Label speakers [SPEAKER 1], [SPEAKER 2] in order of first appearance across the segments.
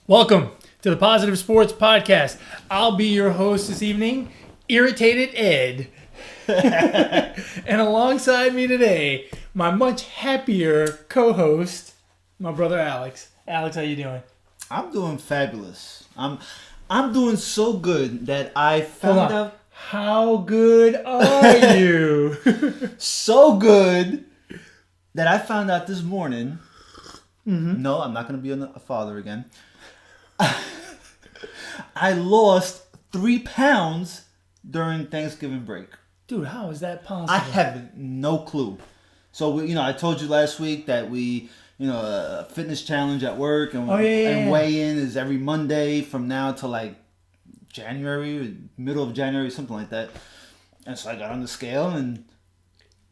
[SPEAKER 1] Welcome to the Positive Sports Podcast. I'll be your host this evening, Irritated Ed. And alongside me today, my much happier co-host, my brother Alex. Alex, how you doing?
[SPEAKER 2] I'm doing fabulous. I'm doing so good that I found out.
[SPEAKER 1] How good are you?
[SPEAKER 2] So good that I found out this morning. Mm-hmm. No, I'm not going to be a father again. I lost 3 pounds during Thanksgiving break.
[SPEAKER 1] Dude, how is that possible?
[SPEAKER 2] I have no clue. So, I told you last week that we, a fitness challenge at work and weigh-in is every Monday from now to like January, middle of January, something like that. And so I got on the scale and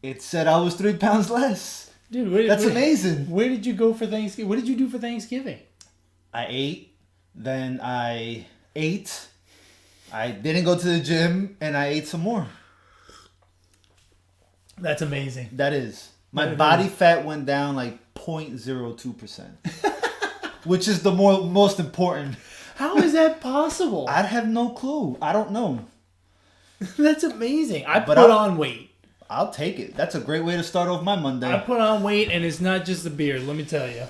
[SPEAKER 2] it said I was 3 pounds less.
[SPEAKER 1] Dude,
[SPEAKER 2] that's amazing.
[SPEAKER 1] Where did you go for Thanksgiving? What did you do for Thanksgiving?
[SPEAKER 2] I ate. Then I ate. I didn't go to the gym, and I ate some more.
[SPEAKER 1] That's amazing.
[SPEAKER 2] That is. My body fat went down like 0.02%, which is the most important.
[SPEAKER 1] How is that possible?
[SPEAKER 2] I have no clue. I don't know.
[SPEAKER 1] That's amazing. I put on weight.
[SPEAKER 2] I'll take it. That's a great way to start off my Monday.
[SPEAKER 1] I put on weight, and it's not just the beard. Let me tell you.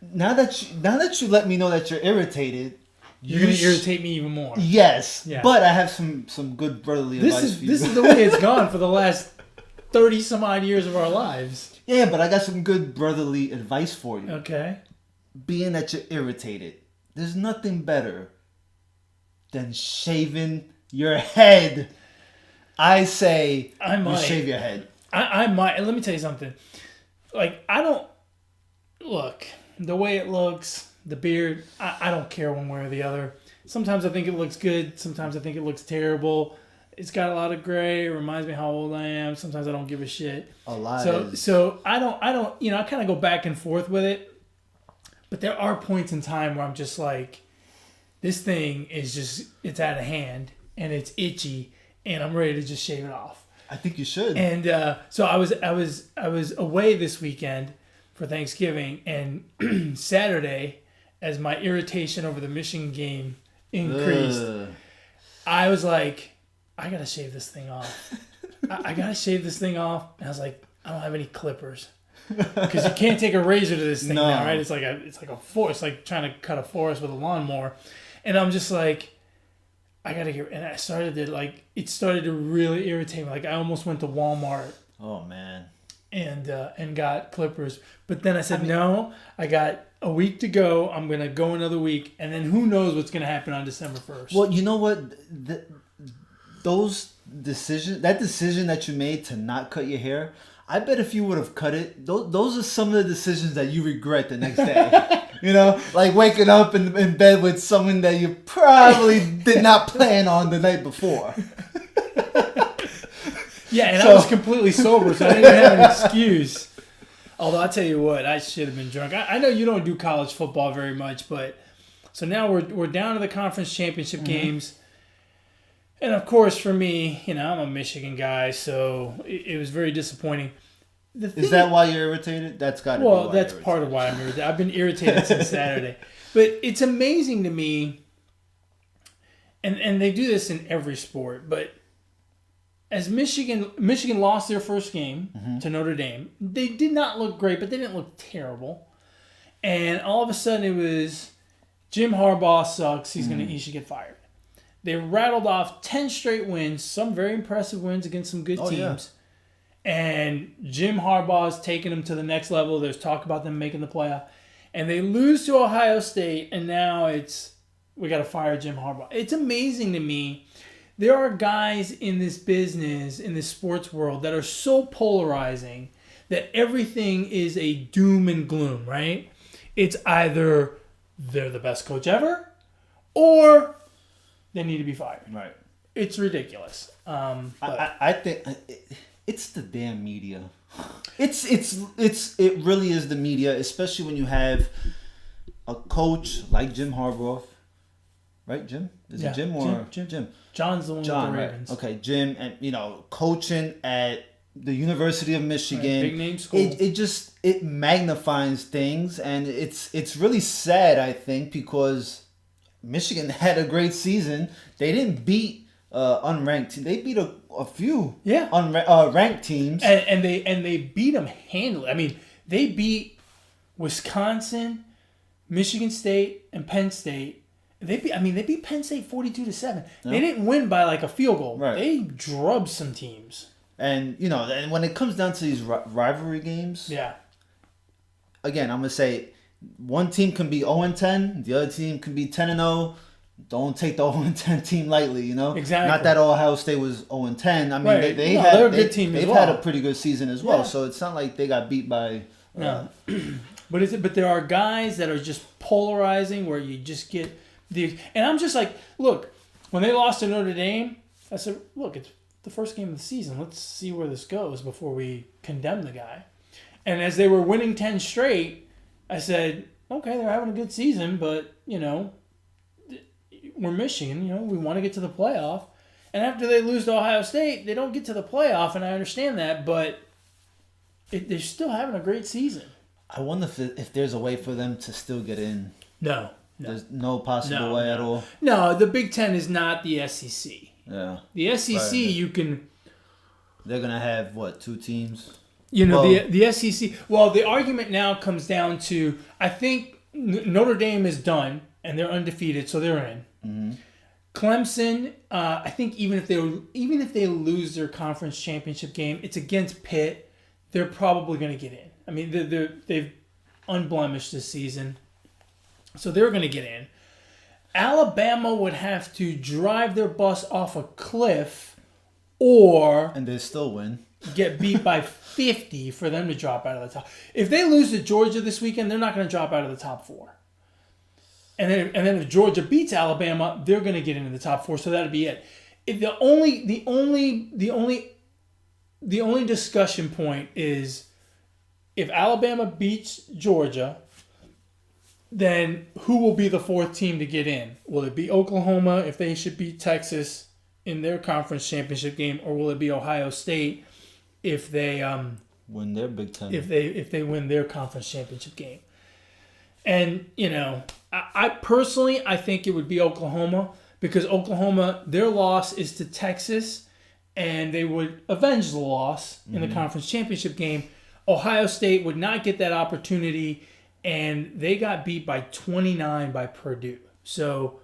[SPEAKER 2] Now that you let me know that you're irritated,
[SPEAKER 1] you're going to irritate me even more.
[SPEAKER 2] Yes, yeah. But I have some good brotherly advice for you.
[SPEAKER 1] This is the way it's gone for the last 30 some odd years of our lives.
[SPEAKER 2] Yeah, but I got some good brotherly advice for you.
[SPEAKER 1] Okay.
[SPEAKER 2] Being that you're irritated, there's nothing better than shaving your head. I say you shave your head.
[SPEAKER 1] I might. And let me tell you something. Like, I don't... Look... The way it looks, the beard, I don't care one way or the other. Sometimes I think it looks good. Sometimes I think it looks terrible. It's got a lot of gray. It reminds me how old I am. Sometimes I don't give a shit.
[SPEAKER 2] A lot.
[SPEAKER 1] So I don't. I kind of go back and forth with it. But there are points in time where I'm just like, this thing is just, it's out of hand and it's itchy and I'm ready to just shave it off.
[SPEAKER 2] I think you should.
[SPEAKER 1] And so I was away this weekend for Thanksgiving, and Saturday, as my irritation over the Michigan game increased, I was like, I gotta shave this thing off. I gotta shave this thing off. And I was like, I don't have any clippers because you can't take a razor to this thing now, right? It's like a forest, like trying to cut a forest with a lawnmower, and I'm just like, I gotta get. And I started to it started to really irritate me. Like I almost went to Walmart.
[SPEAKER 2] Oh man.
[SPEAKER 1] And got clippers. But then I said, no, I got a week to go. I'm going to go another week. And then who knows what's going to happen on December 1st.
[SPEAKER 2] Well, you know what? That decision that you made to not cut your hair, I bet if you would have cut it, those are some of the decisions that you regret the next day. Like waking up in bed with someone that you probably did not plan on the night before.
[SPEAKER 1] Yeah, and I was completely sober, so I didn't even have an excuse. Although, I'll tell you what, I should have been drunk. I know you don't do college football very much, but... So now we're down to the conference championship games. And, of course, for me, I'm a Michigan guy, so it was very disappointing.
[SPEAKER 2] Is that why you're irritated? That's got to be why
[SPEAKER 1] Well, that's part of why I'm irritated. I've been irritated since Saturday. But it's amazing to me, and they do this in every sport, but... As Michigan lost their first game to Notre Dame, they did not look great, but they didn't look terrible. And all of a sudden it was, Jim Harbaugh sucks, he should get fired. They rattled off 10 straight wins, some very impressive wins against some good teams. Yeah. And Jim Harbaugh's taking them to the next level. There's talk about them making the playoff. And they lose to Ohio State, and now we got to fire Jim Harbaugh. It's amazing to me. There are guys in this business, in this sports world, that are so polarizing that everything is a doom and gloom, right? It's either they're the best coach ever or they need to be fired.
[SPEAKER 2] Right.
[SPEAKER 1] It's ridiculous.
[SPEAKER 2] I think it's the damn media. It really is the media, especially when you have a coach like Jim Harbaugh. Right, Jim? Is it Jim or Jim?
[SPEAKER 1] John's the one with the Ravens.
[SPEAKER 2] Right. Okay, Jim, and coaching at the University of Michigan.
[SPEAKER 1] Big name school.
[SPEAKER 2] It magnifies things, and it's really sad, I think, because Michigan had a great season. They didn't beat unranked teams. They beat a few ranked teams,
[SPEAKER 1] and they beat them handily. I mean, they beat Wisconsin, Michigan State, and Penn State. They beat Penn State 42-7. Yep. They didn't win by like a field goal.
[SPEAKER 2] Right.
[SPEAKER 1] They drubbed some teams.
[SPEAKER 2] And and when it comes down to these rivalry games, again, I'm gonna say one team can be 0-10, the other team can be 10-0. Don't take the 0-10 team lightly,
[SPEAKER 1] Exactly.
[SPEAKER 2] Not that Ohio State was 0-10. I mean,
[SPEAKER 1] right.
[SPEAKER 2] they're
[SPEAKER 1] a good team as well.
[SPEAKER 2] They've had a pretty good season as well, so it's not like they got beat by.
[SPEAKER 1] No. But there are guys that are just polarizing where you just get these, and I'm just like, look, when they lost to Notre Dame, I said, look, it's the first game of the season. Let's see where this goes before we condemn the guy. And as they were winning 10 straight, I said, okay, they're having a good season, but, we're Michigan, we want to get to the playoff. And after they lose to Ohio State, they don't get to the playoff, and I understand that, but they're still having a great season.
[SPEAKER 2] I wonder if there's a way for them to still get in.
[SPEAKER 1] No.
[SPEAKER 2] There's no possible way at all?
[SPEAKER 1] No, the Big Ten is not the SEC.
[SPEAKER 2] Yeah.
[SPEAKER 1] The SEC, you can...
[SPEAKER 2] They're going to have, 2 teams?
[SPEAKER 1] The SEC... Well, the argument now comes down to, I think Notre Dame is done, and they're undefeated, so they're in.
[SPEAKER 2] Mm-hmm.
[SPEAKER 1] Clemson, I think even if they lose their conference championship game, it's against Pitt, they're probably going to get in. I mean, they've unblemished this season, so they're going to get in. Alabama would have to drive their bus off a cliff
[SPEAKER 2] and they still win.
[SPEAKER 1] Get beat by 50 for them to drop out of the top. If they lose to Georgia this weekend, they're not going to drop out of the top 4. And then if Georgia beats Alabama, they're going to get into the top 4, so that'll be it. The only discussion point is if Alabama beats Georgia, then who will be the 4th team to get in? Will it be Oklahoma if they should beat Texas in their conference championship game, or will it be Ohio State if they
[SPEAKER 2] win their Big Ten?
[SPEAKER 1] If they win their conference championship game? And I personally think it would be Oklahoma, because Oklahoma, their loss is to Texas, and they would avenge the loss in the conference championship game. Ohio State would not get that opportunity, and they got beat by 29 by Purdue. So,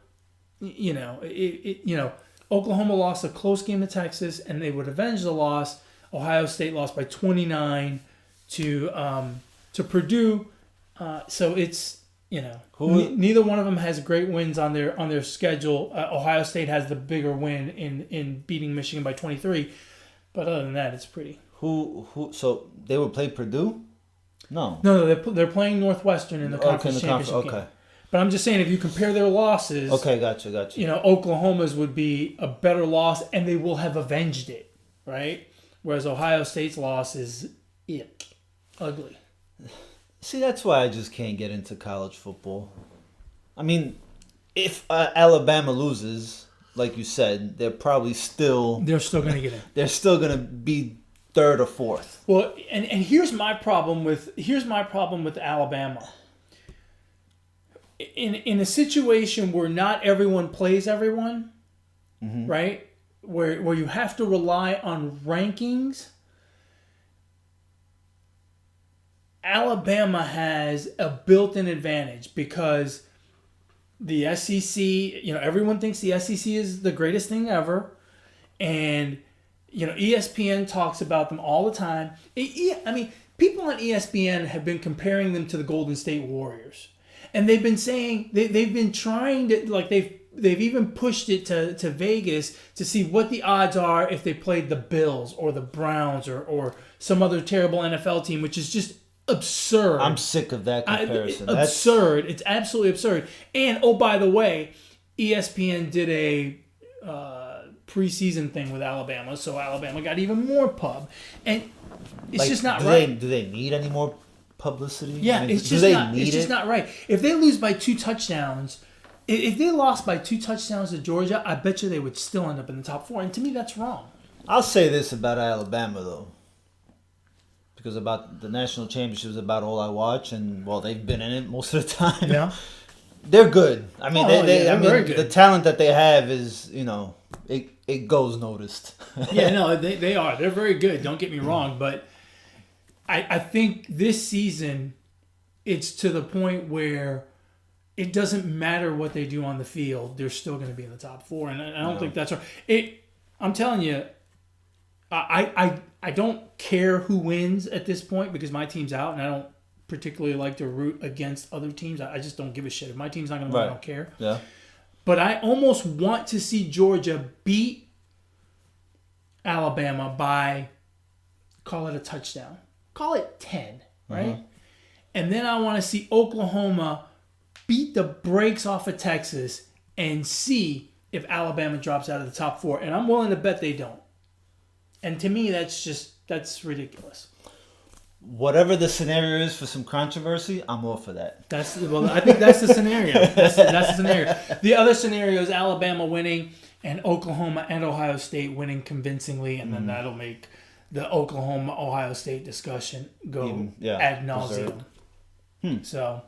[SPEAKER 1] Oklahoma lost a close game to Texas, and they would avenge the loss. Ohio State lost by 29 to Purdue. So it's neither one of them has great wins on their schedule. Ohio State has the bigger win in beating Michigan by 23, but other than that, it's pretty.
[SPEAKER 2] Who? So they would play Purdue? No,
[SPEAKER 1] they're playing Northwestern in the conference championship game. But I'm just saying, if you compare their losses,
[SPEAKER 2] gotcha.
[SPEAKER 1] Oklahoma's would be a better loss, and they will have avenged it, right? Whereas Ohio State's loss is ugly.
[SPEAKER 2] See, that's why I just can't get into college football. I mean, if Alabama loses, like you said, they're still going
[SPEAKER 1] to get in.
[SPEAKER 2] They're still going to be 3rd or 4th.
[SPEAKER 1] Well, and here's my problem with Alabama. In a situation where not everyone plays everyone, right? Where you have to rely on rankings, Alabama has a built-in advantage because the SEC, everyone thinks the SEC is the greatest thing ever, and ESPN talks about them all the time. People on ESPN have been comparing them to the Golden State Warriors, and they've been saying they've been trying to they've even pushed it to Vegas to see what the odds are if they played the Bills or the Browns or some other terrible NFL team, which is just absurd.
[SPEAKER 2] I'm sick of that comparison.
[SPEAKER 1] Absurd. It's absolutely absurd. And, oh, by the way, ESPN did a preseason thing with Alabama, so Alabama got even more pub. And it's just not right.
[SPEAKER 2] Do they need any more publicity?
[SPEAKER 1] Yeah, it's just not right. If they lose by 2 touchdowns, if they lost by 2 touchdowns to Georgia, I bet you they would still end up in the top 4. And to me, that's wrong.
[SPEAKER 2] I'll say this about Alabama, though. because about the national championship is about all I watch, and well, they've been in it most of the time.
[SPEAKER 1] Yeah,
[SPEAKER 2] they're good. I mean,
[SPEAKER 1] they're very good.
[SPEAKER 2] The talent that they have is, it goes noticed.
[SPEAKER 1] Yeah, no, they are. They're very good. Don't get me wrong, but I think this season it's to the point where it doesn't matter what they do on the field; they're still going to be in the top 4, and I don't think that's right. I'm telling you, I don't care who wins at this point because my team's out, and I don't particularly like to root against other teams. I just don't give a shit. If my team's not going to win, I don't care.
[SPEAKER 2] Yeah.
[SPEAKER 1] But I almost want to see Georgia beat Alabama by, call it a touchdown. Call it 10, right? Mm-hmm. And then I want to see Oklahoma beat the brakes off of Texas and see if Alabama drops out of the top 4. And I'm willing to bet they don't. And to me, that's ridiculous.
[SPEAKER 2] Whatever the scenario is for some controversy, I'm all for that.
[SPEAKER 1] I think that's the scenario. That's the scenario. The other scenario is Alabama winning and Oklahoma and Ohio State winning convincingly, and then that'll make the Oklahoma-Ohio State discussion go ad nauseum. So,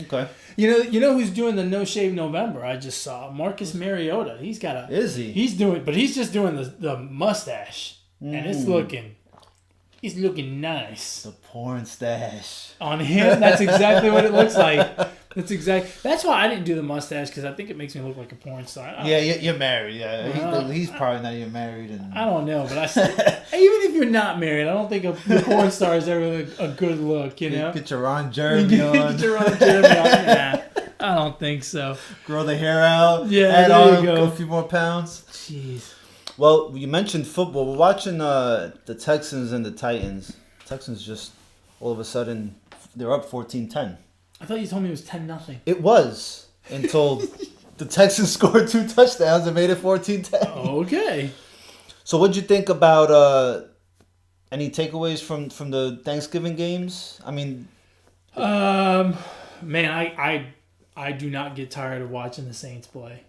[SPEAKER 2] okay.
[SPEAKER 1] You know who's doing the No Shave November? I just saw Marcus Mariota. He's got a.
[SPEAKER 2] Is he?
[SPEAKER 1] He's just doing the mustache, and it's looking. He's looking nice.
[SPEAKER 2] The porn stash.
[SPEAKER 1] On him, that's exactly what it looks like. That's why I didn't do the mustache, because I think it makes me look like a porn star.
[SPEAKER 2] You're married. Yeah, he's probably not even married. And
[SPEAKER 1] I don't know, but even if you're not married, I don't think a porn star is ever a good look. You know,
[SPEAKER 2] get your Ron Jeremy on.
[SPEAKER 1] Get your Ron Jeremy on. Nah, I don't think so.
[SPEAKER 2] Grow the hair out.
[SPEAKER 1] Yeah,
[SPEAKER 2] add
[SPEAKER 1] there
[SPEAKER 2] on
[SPEAKER 1] you go.
[SPEAKER 2] A few more pounds.
[SPEAKER 1] Jeez.
[SPEAKER 2] Well, you mentioned football. We're watching the Texans and the Titans. Texans just, all of a sudden, they're up 14-10.
[SPEAKER 1] I thought you told me it was 10-0.
[SPEAKER 2] It was, until the Texans scored 2 touchdowns and made it 14-10.
[SPEAKER 1] Okay.
[SPEAKER 2] So what'd you think about any takeaways from the Thanksgiving games? I mean...
[SPEAKER 1] man, I do not get tired of watching the Saints play.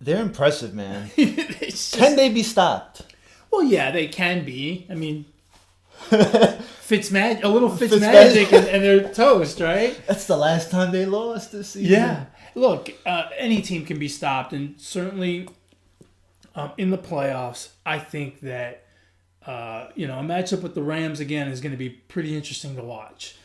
[SPEAKER 2] They're impressive, man. Can they be stopped?
[SPEAKER 1] Well, yeah, they can be. I mean, a little Fitzmagic and they're toast, right?
[SPEAKER 2] That's the last time they lost this season.
[SPEAKER 1] Yeah. Look, any team can be stopped, and certainly in the playoffs, I think that a matchup with the Rams again is going to be pretty interesting to watch.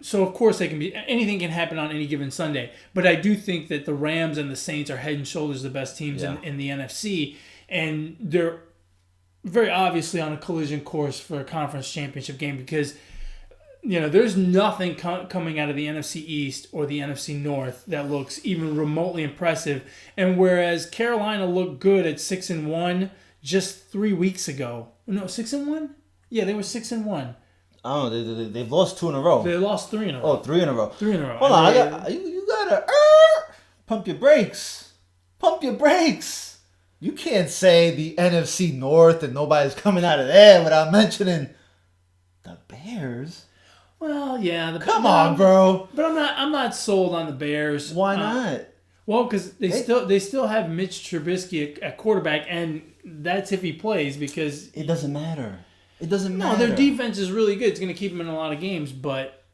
[SPEAKER 1] So of course anything can happen on any given Sunday, but I do think that the Rams and the Saints are head and shoulders the best teams in the NFC, and they're very obviously on a collision course for a conference championship game because there's nothing coming out of the NFC East or the NFC North that looks even remotely impressive. And whereas Carolina looked good at 6-1 just 3 weeks ago, 6-1, yeah, they were 6-1.
[SPEAKER 2] Oh, they've lost 2 in a row.
[SPEAKER 1] They lost 3 in a row.
[SPEAKER 2] Oh, 3 in a row.
[SPEAKER 1] 3 in a row.
[SPEAKER 2] Hold on, you gotta pump your brakes. Pump your brakes. You can't say the NFC North and nobody's coming out of there without mentioning the Bears.
[SPEAKER 1] Well, yeah.
[SPEAKER 2] Come on, bro.
[SPEAKER 1] But I'm not sold on the Bears.
[SPEAKER 2] Why not?
[SPEAKER 1] Well, because they still have Mitch Trubisky at quarterback, and that's if he plays because
[SPEAKER 2] it doesn't matter. It doesn't matter.
[SPEAKER 1] No, their defense is really good. It's going to keep them in a lot of games, but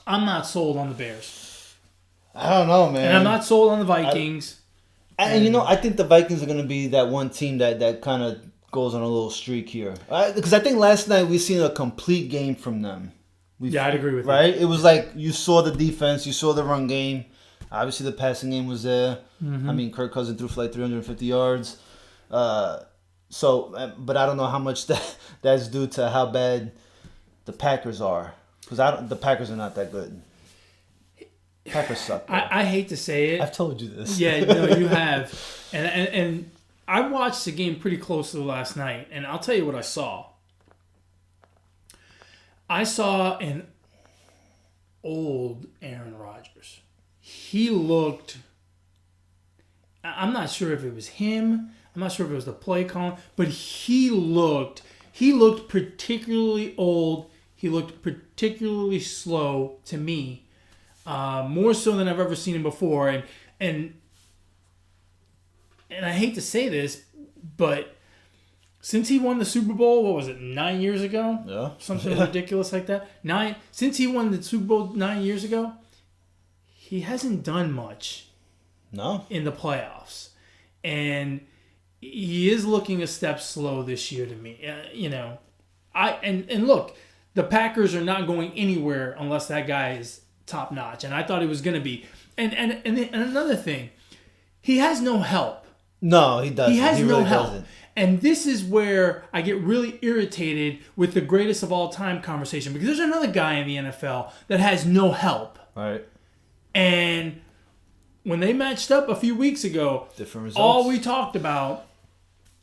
[SPEAKER 1] I'm not sold on the Bears.
[SPEAKER 2] I don't know, man.
[SPEAKER 1] And I'm not sold on the Vikings.
[SPEAKER 2] I think the Vikings are going to be that one team that kind of goes on a little streak here. Because I think last night we seen a complete game from them.
[SPEAKER 1] I'd agree with you.
[SPEAKER 2] Right? It was like you saw the defense, you saw the run game. Obviously, the passing game was there. Mm-hmm. I mean, Kirk Cousins threw for like 350 yards. So, but I don't know how much that's due to how bad the Packers are. Because the Packers are not that good. Packers suck.
[SPEAKER 1] I hate to say it.
[SPEAKER 2] I've told you this.
[SPEAKER 1] Yeah, no, you have. And I watched the game pretty closely last night, and I'll tell you what I saw. I saw an old Aaron Rodgers. He looked... I'm not sure if it was him. I'm not sure if it was the play calling, but he looked particularly old. He looked particularly slow to me, more so than I've ever seen him before. And I hate to say this, but Since he won the Super Bowl, what was it, 9 years ago?
[SPEAKER 2] Yeah.
[SPEAKER 1] Something ridiculous like that. Since he won the Super Bowl 9 years ago, he hasn't done much.
[SPEAKER 2] No.
[SPEAKER 1] In the playoffs. And he is looking a step slow this year to me. And look, the Packers are not going anywhere unless that guy is top notch. And I thought he was going to be. And another thing, he has no help.
[SPEAKER 2] No, he doesn't.
[SPEAKER 1] He has
[SPEAKER 2] he
[SPEAKER 1] no
[SPEAKER 2] really
[SPEAKER 1] help.
[SPEAKER 2] Doesn't.
[SPEAKER 1] And this is where I get really irritated with the greatest of all time conversation, because there's another guy in the NFL that has no help.
[SPEAKER 2] Right.
[SPEAKER 1] And when they matched up a few weeks ago,
[SPEAKER 2] different results.
[SPEAKER 1] All we talked about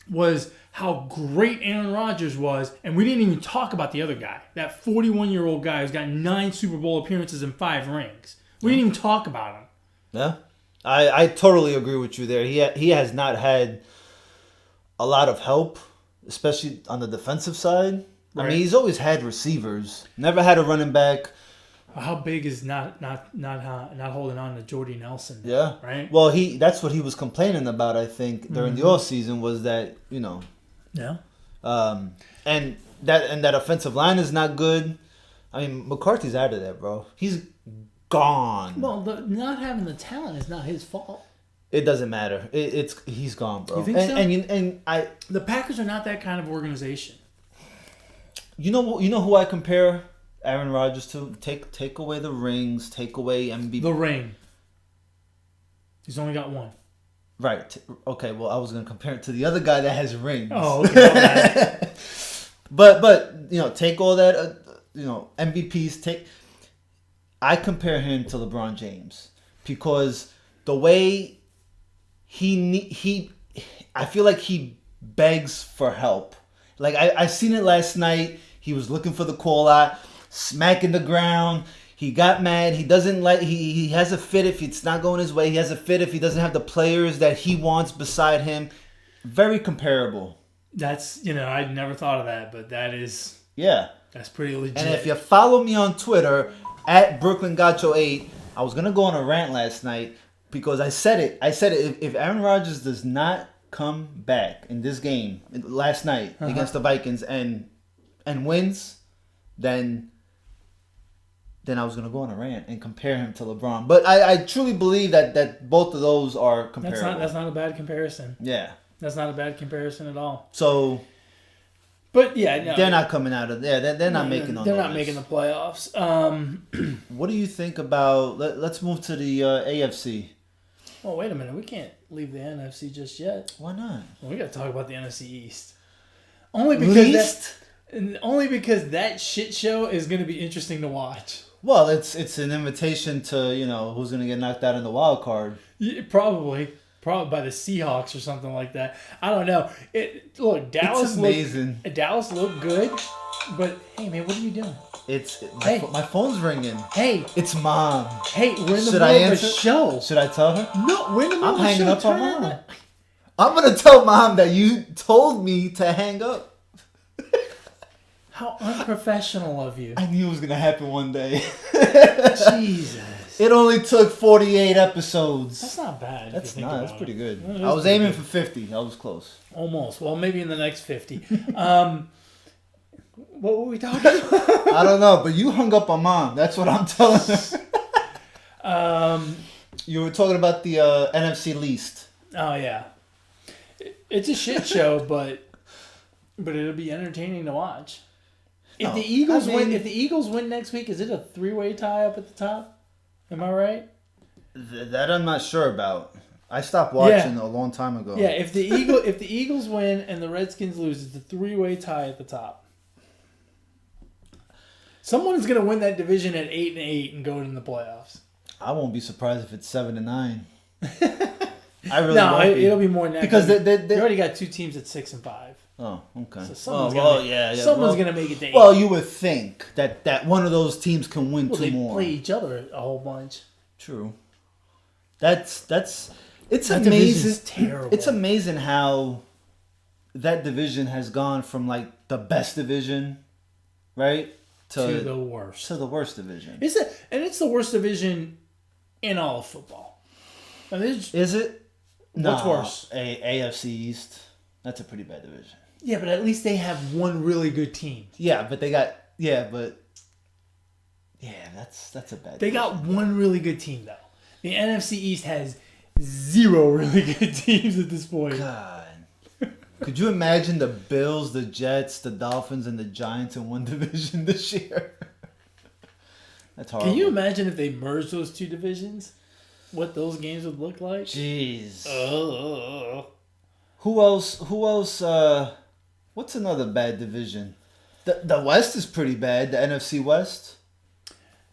[SPEAKER 1] was how great Aaron Rodgers was, and we didn't even talk about the other guy, that 41-year-old guy who's got 9 Super Bowl appearances and 5 rings. We didn't even talk about him.
[SPEAKER 2] Yeah. I totally agree with you there. He has not had a lot of help, especially on the defensive side. Right. I mean, he's always had receivers, never had a running back.
[SPEAKER 1] How big is not holding on to Jordy Nelson?
[SPEAKER 2] Yeah,
[SPEAKER 1] right.
[SPEAKER 2] Well, that's what he was complaining about. I think during the off season was that
[SPEAKER 1] Yeah.
[SPEAKER 2] And that offensive line is not good. I mean, McCarthy's out of there, bro. He's gone.
[SPEAKER 1] Well, not having the talent is not his fault.
[SPEAKER 2] It doesn't matter. He's gone, bro.
[SPEAKER 1] You think so?
[SPEAKER 2] The
[SPEAKER 1] Packers are not that kind of organization.
[SPEAKER 2] You know who I compare Aaron Rodgers to? Take away the rings, take away MVP.
[SPEAKER 1] The ring. He's only got one.
[SPEAKER 2] Right. Okay. Well, I was gonna compare it to the other guy that has rings.
[SPEAKER 1] Oh, okay.
[SPEAKER 2] but take all that MVPs. I compare him to LeBron James because the way I feel like he begs for help. Like I seen it last night. He was looking for the call out, smacking the ground. He got mad. He doesn't like. He has a fit if it's not going his way. He has a fit if he doesn't have the players that he wants beside him. Very comparable.
[SPEAKER 1] That's I'd never thought of that, but that is that's pretty legit.
[SPEAKER 2] And if you follow me on Twitter at BrooklynGacho8, I was gonna go on a rant last night because I said it. If Aaron Rodgers does not come back in this game last night against the Vikings and wins, then I was gonna go on a rant and compare him to LeBron. But I truly believe that both of those are comparable.
[SPEAKER 1] That's not a bad comparison.
[SPEAKER 2] Yeah,
[SPEAKER 1] that's not a bad comparison at all.
[SPEAKER 2] So,
[SPEAKER 1] but yeah, no,
[SPEAKER 2] they're not coming out of there. They're not making.
[SPEAKER 1] They're not making the playoffs.
[SPEAKER 2] What do you think about? Let's move to the AFC.
[SPEAKER 1] Well, wait a minute. We can't leave the NFC just yet.
[SPEAKER 2] Why not?
[SPEAKER 1] Well, we got to talk about the NFC East. Only because that shit show is going to be interesting to watch.
[SPEAKER 2] Well, it's an invitation to who's going to get knocked out in the wild card.
[SPEAKER 1] Yeah, probably by the Seahawks or something like that. I don't know. Dallas.
[SPEAKER 2] It's amazing.
[SPEAKER 1] Dallas looked good, but hey, man, what are you doing?
[SPEAKER 2] My phone's ringing.
[SPEAKER 1] Hey,
[SPEAKER 2] it's Mom.
[SPEAKER 1] Hey, we're in the middle of a show.
[SPEAKER 2] Should I tell her?
[SPEAKER 1] No, we're in the middle of a show.
[SPEAKER 2] I'm hanging up on Mom. I'm gonna tell Mom that you told me to hang up.
[SPEAKER 1] How unprofessional of you.
[SPEAKER 2] I knew it was going to happen one day.
[SPEAKER 1] Jesus.
[SPEAKER 2] It only took 48 episodes.
[SPEAKER 1] That's not bad.
[SPEAKER 2] That's pretty good. I was aiming for 50. I was close.
[SPEAKER 1] Almost. Well, maybe in the next 50. What were we talking about?
[SPEAKER 2] I don't know, but you hung up on Mom. That's what I'm telling her. You were talking about the NFC least.
[SPEAKER 1] Oh, yeah. It's a shit show, but it'll be entertaining to watch. If the Eagles win next week, is it a 3-way tie up at the top? Am I right?
[SPEAKER 2] That I'm not sure about. I stopped watching a long time ago.
[SPEAKER 1] Yeah, if the Eagles win and the Redskins lose, it's a 3-way tie at the top. Someone's gonna win that division at 8-8 and go in the playoffs.
[SPEAKER 2] I won't be surprised if it's 7-9. I really won't be.
[SPEAKER 1] It'll be more than that
[SPEAKER 2] because they
[SPEAKER 1] already got 2 teams at 6-5.
[SPEAKER 2] Oh, okay.
[SPEAKER 1] So someone's gonna make it to 8.
[SPEAKER 2] Well, you would think that one of those teams can win 2 more.
[SPEAKER 1] They play each other a whole bunch.
[SPEAKER 2] True. It's
[SPEAKER 1] that
[SPEAKER 2] amazing.
[SPEAKER 1] Terrible.
[SPEAKER 2] It's amazing how that division has gone from like the best division, right,
[SPEAKER 1] to the worst.
[SPEAKER 2] To the worst division.
[SPEAKER 1] It's the worst division in all of football.
[SPEAKER 2] Is it?
[SPEAKER 1] What's worse?
[SPEAKER 2] AFC East. That's a pretty bad division.
[SPEAKER 1] Yeah, but at least they have one really good team.
[SPEAKER 2] Yeah, but they got that's a bad.
[SPEAKER 1] They got one really good team though. The NFC East has 0 really good teams at this point.
[SPEAKER 2] God. Could you imagine the Bills, the Jets, the Dolphins, and the Giants in one division this year? That's horrible.
[SPEAKER 1] Can you imagine if they merged those two divisions? What those games would look like?
[SPEAKER 2] Jeez.
[SPEAKER 1] Oh.
[SPEAKER 2] Who else? What's another bad division? The West is pretty bad. The NFC West.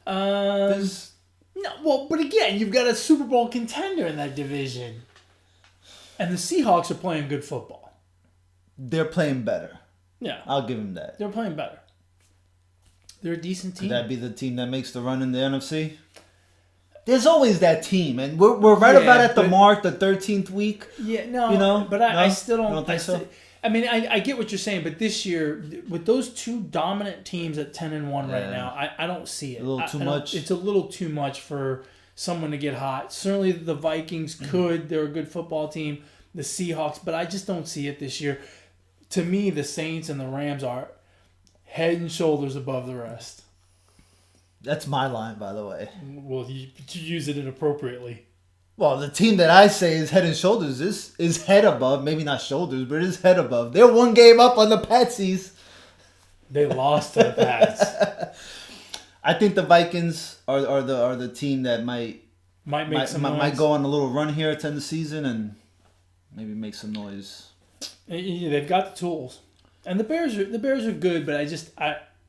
[SPEAKER 1] No, well, but again, you've got a Super Bowl contender in that division, and the Seahawks are playing good football.
[SPEAKER 2] They're playing better.
[SPEAKER 1] Yeah,
[SPEAKER 2] I'll give them that.
[SPEAKER 1] they're playing better. They're a decent team.
[SPEAKER 2] Could that be the team that makes the run in the NFC? There's always that team, and we're right about at the mark, the 13th week.
[SPEAKER 1] Yeah, no,
[SPEAKER 2] you know,
[SPEAKER 1] but I still don't.
[SPEAKER 2] You don't think so?
[SPEAKER 1] I mean, I get what you're saying, but this year with those two dominant teams at 10-1 right now, I don't see it.
[SPEAKER 2] A little too much.
[SPEAKER 1] It's a little too much for someone to get hot. Certainly, the Vikings could. They're a good football team. The Seahawks, but I just don't see it this year. To me, the Saints and the Rams are head and shoulders above the rest.
[SPEAKER 2] That's my line, by the way.
[SPEAKER 1] Well, you use it inappropriately.
[SPEAKER 2] Well, the team that I say is head and shoulders is head above. Maybe not shoulders, but it is head above. They're one game up on the Patsies.
[SPEAKER 1] They lost to the Pats.
[SPEAKER 2] I think the Vikings are the team that might go on a little run here at the end of the season and maybe make some noise.
[SPEAKER 1] They've got the tools, and the Bears are good, but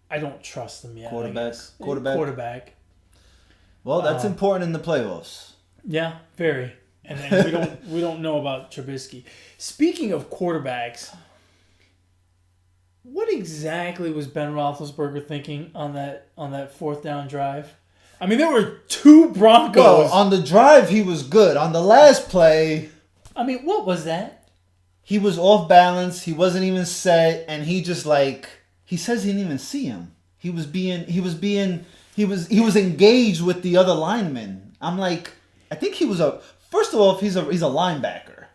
[SPEAKER 1] I don't trust them yet. Quarterback.
[SPEAKER 2] Well, that's important in the playoffs.
[SPEAKER 1] Yeah, very. And we don't know about Trubisky. Speaking of quarterbacks, what exactly was Ben Roethlisberger thinking on that fourth down drive? I mean, there were 2 Broncos.
[SPEAKER 2] Well, on the drive he was good. On the last play,
[SPEAKER 1] I mean, what was that?
[SPEAKER 2] He was off balance. He wasn't even set, and he just he says he didn't even see him. He was engaged with the other lineman. I'm like, I think he was first of all, he's a linebacker.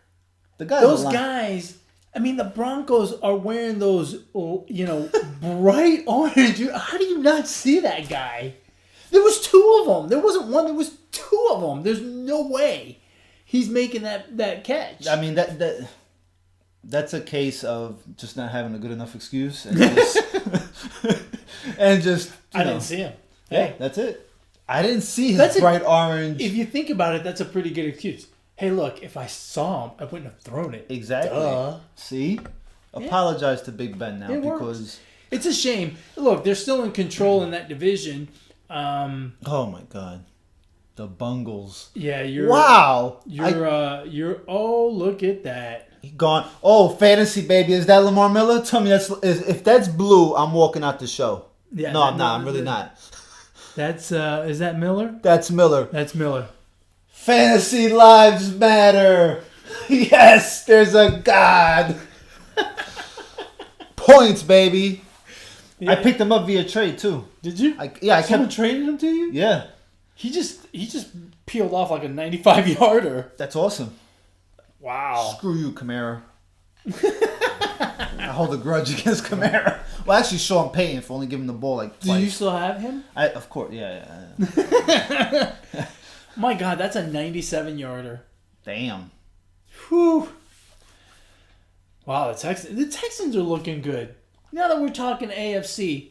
[SPEAKER 2] The guy.
[SPEAKER 1] Those guys. I mean, the Broncos are wearing those, bright orange. How do you not see that guy? There was 2 of them. There wasn't one. There was 2 of them. There's no way he's making that catch.
[SPEAKER 2] I mean that's a case of just not having a good enough excuse and just
[SPEAKER 1] I didn't see him.
[SPEAKER 2] Yeah,
[SPEAKER 1] Hey,
[SPEAKER 2] that's it. I didn't see his bright orange.
[SPEAKER 1] If you think about it, that's a pretty good excuse. Hey, look, if I saw him, I wouldn't have thrown it.
[SPEAKER 2] Exactly.
[SPEAKER 1] Duh.
[SPEAKER 2] See? Apologize to Big Ben now because
[SPEAKER 1] it's a shame. Look, they're still in control in that division.
[SPEAKER 2] Oh my God. The Bungles.
[SPEAKER 1] Yeah, you're oh, look at that.
[SPEAKER 2] Gone. Oh, fantasy baby, is that Lamar Miller? Tell me if that's blue, I'm walking out the show.
[SPEAKER 1] Yeah,
[SPEAKER 2] no, I'm not. I'm really not.
[SPEAKER 1] That's is that Miller?
[SPEAKER 2] That's Miller.
[SPEAKER 1] That's Miller.
[SPEAKER 2] Fantasy lives matter. Yes, there's a God. Points, baby. Yeah. I picked him up via trade too.
[SPEAKER 1] Did you? Someone traded him to you?
[SPEAKER 2] Yeah.
[SPEAKER 1] He just peeled off like a 95-yarder.
[SPEAKER 2] That's awesome.
[SPEAKER 1] Wow.
[SPEAKER 2] Screw you, Kamara. I hold a grudge against Kamara. Well, actually, Sean Payton for only giving the ball twice.
[SPEAKER 1] Do you still have him?
[SPEAKER 2] Of course, yeah.
[SPEAKER 1] My God, that's a 97-yarder.
[SPEAKER 2] Damn.
[SPEAKER 1] Whew. Wow, the Texans are looking good. Now that we're talking AFC,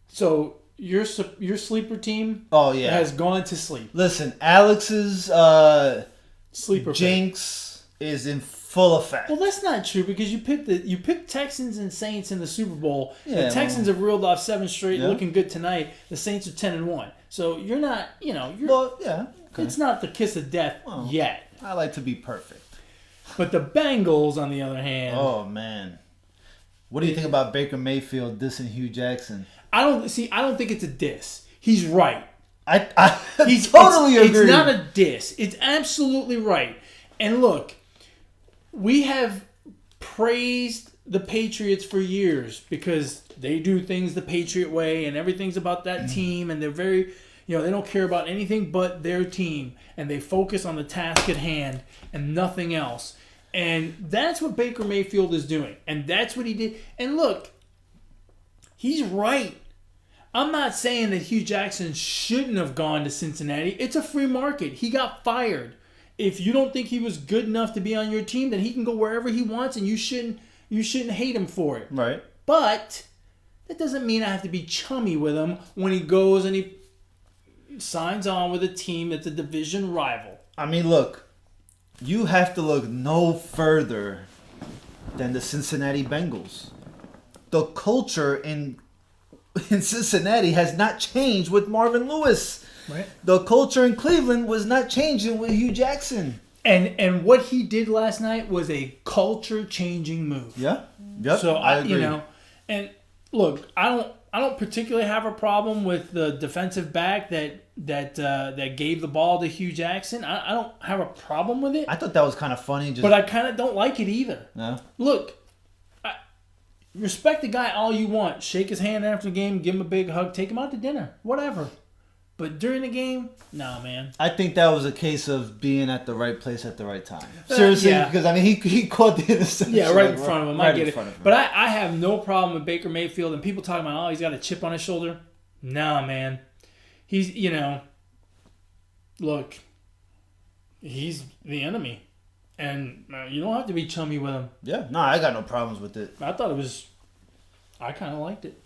[SPEAKER 1] so your sleeper team has gone to sleep.
[SPEAKER 2] Listen, Alex's
[SPEAKER 1] sleeper
[SPEAKER 2] jinx is in full effect.
[SPEAKER 1] Well, that's not true because you picked Texans and Saints in the Super Bowl. Yeah, the Texans have reeled off 7 straight, looking good tonight. The Saints are 10-1. So you're not, it's not the kiss of death yet.
[SPEAKER 2] I like to be perfect.
[SPEAKER 1] But the Bengals, on the other hand,
[SPEAKER 2] oh man, what do you think about Baker Mayfield dissing Hugh Jackson?
[SPEAKER 1] I don't think it's a diss. He's right.
[SPEAKER 2] I totally agree.
[SPEAKER 1] It's not a diss. It's absolutely right. And look, we have praised the Patriots for years because they do things the Patriot way and everything's about that team and they're very, they don't care about anything but their team and they focus on the task at hand and nothing else. And that's what Baker Mayfield is doing. And that's what he did. And look, he's right. I'm not saying that Hugh Jackson shouldn't have gone to Cincinnati. It's a free market. He got fired. If you don't think he was good enough to be on your team, then he can go wherever he wants, and you shouldn't hate him for it.
[SPEAKER 2] Right.
[SPEAKER 1] But that doesn't mean I have to be chummy with him when he goes and he signs on with a team that's a division rival.
[SPEAKER 2] I mean, look, you have to look no further than the Cincinnati Bengals. The culture in Cincinnati has not changed with Marvin Lewis.
[SPEAKER 1] Right.
[SPEAKER 2] The culture in Cleveland was not changing with Hugh Jackson.
[SPEAKER 1] And what he did last night was a culture-changing move.
[SPEAKER 2] Yeah. Yep.
[SPEAKER 1] So
[SPEAKER 2] I agree.
[SPEAKER 1] And look, I don't particularly have a problem with the defensive back that gave the ball to Hugh Jackson. I don't have a problem with it.
[SPEAKER 2] I thought that was kind of funny.
[SPEAKER 1] But I kind of don't like it either.
[SPEAKER 2] No.
[SPEAKER 1] Look, respect the guy all you want. Shake his hand after the game, give him a big hug, take him out to dinner, whatever. But during the game, nah, man.
[SPEAKER 2] I think that was a case of being at the right place at the right time. Seriously,
[SPEAKER 1] yeah.
[SPEAKER 2] Because I mean, he caught the interception.
[SPEAKER 1] Yeah, right in front of him. I get it.
[SPEAKER 2] But
[SPEAKER 1] But I have no problem with Baker Mayfield and people talking about, oh, he's got a chip on his shoulder. Nah, man. He's, look, he's the enemy. And you don't have to be chummy with him.
[SPEAKER 2] Yeah, no, I got no problems with it.
[SPEAKER 1] I kind of liked it.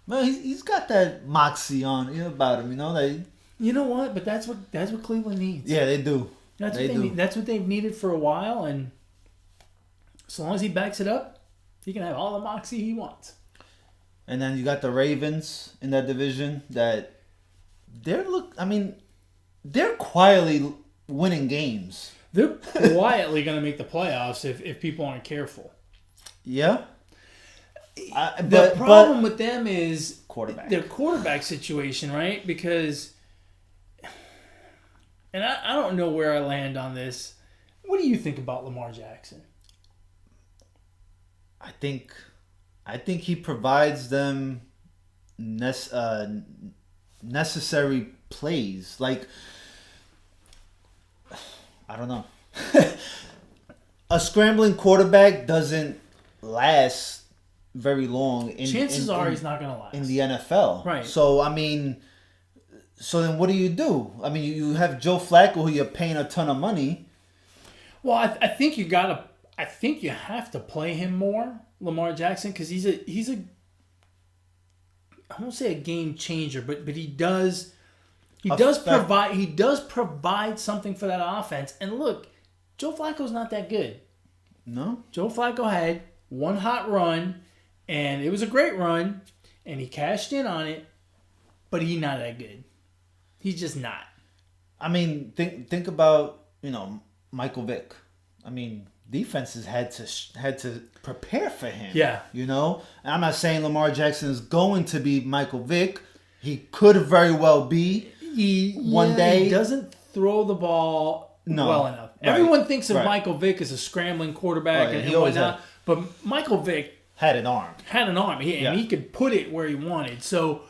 [SPEAKER 2] Well, he's got that moxie on about him,
[SPEAKER 1] You know what? But that's what Cleveland needs.
[SPEAKER 2] Yeah, they do.
[SPEAKER 1] That's what they need. That's what they've needed for a while, and as long as he backs it up, he can have all the moxie he wants.
[SPEAKER 2] And then you got the Ravens in that division that they're quietly winning games.
[SPEAKER 1] They're quietly going to make the playoffs if people aren't careful.
[SPEAKER 2] Yeah.
[SPEAKER 1] The problem with them is their quarterback situation, right? Because, and I don't know where I land on this. What do you think about Lamar Jackson?
[SPEAKER 2] I think he provides them necessary plays. Like, I don't know. A scrambling quarterback doesn't last very long.
[SPEAKER 1] Chances are he's not going to last
[SPEAKER 2] in the NFL.
[SPEAKER 1] Right.
[SPEAKER 2] So then what do you do? I mean, you have Joe Flacco who you're paying a ton of money.
[SPEAKER 1] Well, I think you have to play him more, Lamar Jackson, because he's a I won't say a game changer, but he does provide something for that offense. And look, Joe Flacco's not that good.
[SPEAKER 2] No.
[SPEAKER 1] Joe Flacco had one hot run, and it was a great run, and he cashed in on it, but he's not that good. He's just not.
[SPEAKER 2] I mean, think about, Michael Vick. I mean, defenses had to prepare for him.
[SPEAKER 1] Yeah.
[SPEAKER 2] And I'm not saying Lamar Jackson is going to be Michael Vick. He could very well be one day.
[SPEAKER 1] He doesn't throw the ball well enough.
[SPEAKER 2] Right.
[SPEAKER 1] Everyone thinks of Michael Vick as a scrambling quarterback and whatnot, but Michael Vick
[SPEAKER 2] had an arm.
[SPEAKER 1] And he could put it where he wanted. So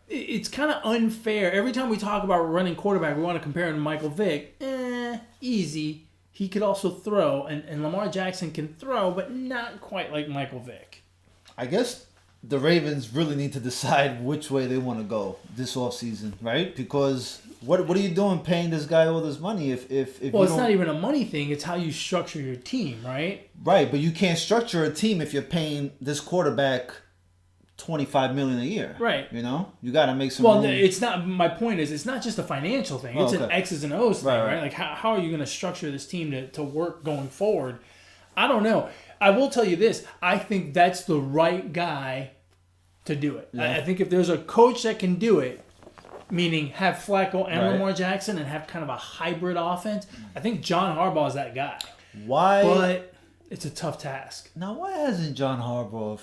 [SPEAKER 1] it's kind of unfair. Every time we talk about running quarterback, we want to compare him to Michael Vick. Easy. He could also throw, and Lamar Jackson can throw, but not quite like Michael Vick.
[SPEAKER 2] I guess the Ravens really need to decide which way they want to go this offseason, right? Because what are you doing paying this guy all this money if
[SPEAKER 1] well, it's not even a money thing. It's how you structure your team, right?
[SPEAKER 2] Right, but you can't structure a team if you're paying this quarterback $25 million a year.
[SPEAKER 1] Right.
[SPEAKER 2] You got to make some room.
[SPEAKER 1] It's not. My point is, it's not just a financial thing. It's an X's and O's thing, right? Like how are you going to structure this team to work going forward? I don't know. I will tell you this. I think that's the right guy to do it. Yeah. I think if there's a coach that can do it, meaning have Flacco and Lamar Jackson and have kind of a hybrid offense, I think John Harbaugh is that guy.
[SPEAKER 2] Why?
[SPEAKER 1] But it's a tough task.
[SPEAKER 2] Now, why hasn't John Harbaugh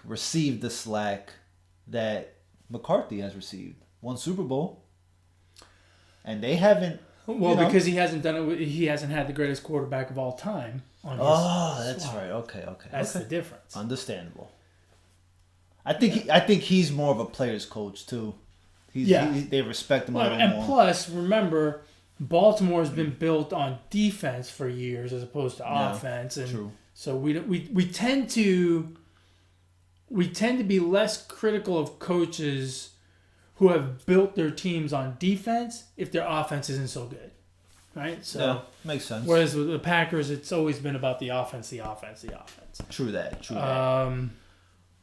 [SPEAKER 2] received the slack that McCarthy has received? Won Super Bowl, and they haven't.
[SPEAKER 1] Well, because he hasn't done it. He hasn't had the greatest quarterback of all time on his
[SPEAKER 2] that's right. Okay.
[SPEAKER 1] That's the difference.
[SPEAKER 2] Understandable. I think he's more of a player's coach too. They respect him a little more.
[SPEAKER 1] And plus, remember, Baltimore has been built on defense for years as opposed to offense, and
[SPEAKER 2] true.
[SPEAKER 1] So we tend to be less critical of coaches who have built their teams on defense if their offense isn't so good, right? So
[SPEAKER 2] makes sense.
[SPEAKER 1] Whereas with the Packers, it's always been about the offense.
[SPEAKER 2] True that.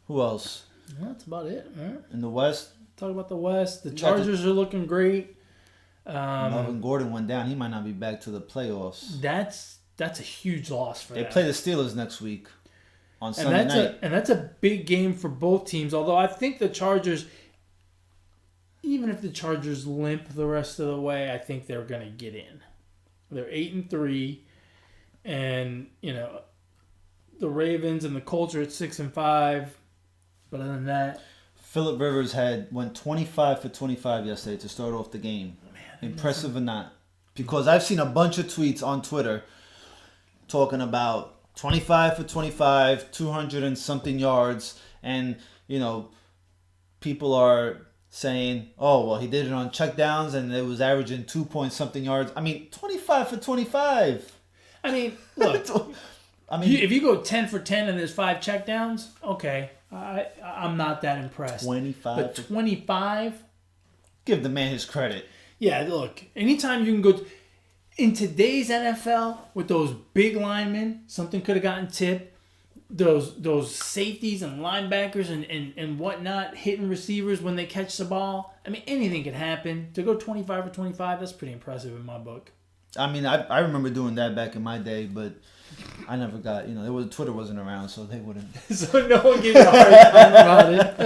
[SPEAKER 2] Who else?
[SPEAKER 1] That's about it. Right?
[SPEAKER 2] In the West?
[SPEAKER 1] Talk about the West. The Chargers are looking great.
[SPEAKER 2] Melvin Gordon went down. He might not be back to the playoffs.
[SPEAKER 1] That's a huge loss for them.
[SPEAKER 2] They play the Steelers next week on Sunday night.
[SPEAKER 1] And that's a big game for both teams. Although I think the Chargers, even if the Chargers limp the rest of the way, I think they're going to get in. They're 8-3, and the Ravens and the Colts are at 6-5. But other than that,
[SPEAKER 2] Phillip Rivers went 25 for 25 yesterday to start off the game. Man, impressive or not? Because I've seen a bunch of tweets on Twitter talking about 25 for 25, 200 and something yards, and people are saying, "Oh, well, he did it on checkdowns and it was averaging 2 point something yards." I mean, 25 for 25.
[SPEAKER 1] I mean, look. If you go 10 for 10 and there's 5 checkdowns, okay. I'm not that impressed.
[SPEAKER 2] 25.
[SPEAKER 1] But 25?
[SPEAKER 2] Give the man his credit.
[SPEAKER 1] Yeah, look. Anytime you can go... In today's NFL, with those big linemen, something could have gotten tipped. Those safeties and linebackers and whatnot, hitting receivers when they catch the ball. I mean, anything could happen. To go 25 for 25, that's pretty impressive in my book.
[SPEAKER 2] I mean, I remember doing that back in my day, but I never got, Twitter wasn't around, so they wouldn't. So no one gave you a hard time about it.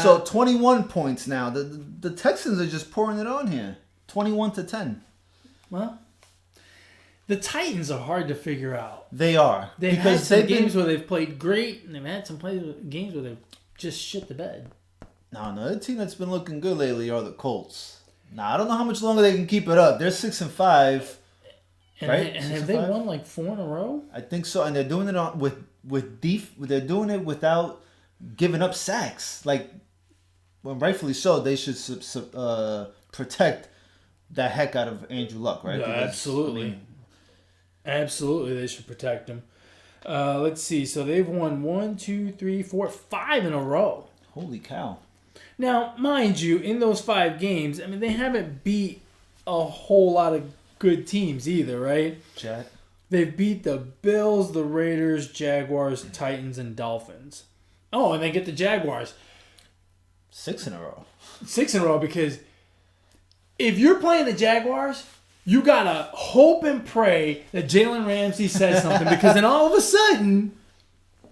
[SPEAKER 2] So 21 points now. The Texans are just pouring it on here. 21-10.
[SPEAKER 1] Well, the Titans are hard to figure out.
[SPEAKER 2] They are.
[SPEAKER 1] They've had some games where they've played great, and they've had some games where they've just shit the bed.
[SPEAKER 2] No, the team that's been looking good lately are the Colts. Now, I don't know how much longer they can keep it up. They're 6-5, right?
[SPEAKER 1] And have they won like 4 in a row?
[SPEAKER 2] I think so, and they're doing it they're doing it without giving up sacks. Like, when rightfully so, they should protect the heck out of Andrew Luck, right?
[SPEAKER 1] Yeah, absolutely. Absolutely, they should protect him. Let's see. So they've won 1, 2, 3, 4, 5 in a row.
[SPEAKER 2] Holy cow.
[SPEAKER 1] Now, mind you, in those 5 games, I mean, they haven't beat a whole lot of good teams either, right?
[SPEAKER 2] Jack.
[SPEAKER 1] They've beat the Bills, the Raiders, Jaguars, Titans, and Dolphins. Oh, and they get the Jaguars.
[SPEAKER 2] 6 in a row.
[SPEAKER 1] 6 in a row, because if you're playing the Jaguars, you got to hope and pray that Jalen Ramsey says something, because then all of a sudden...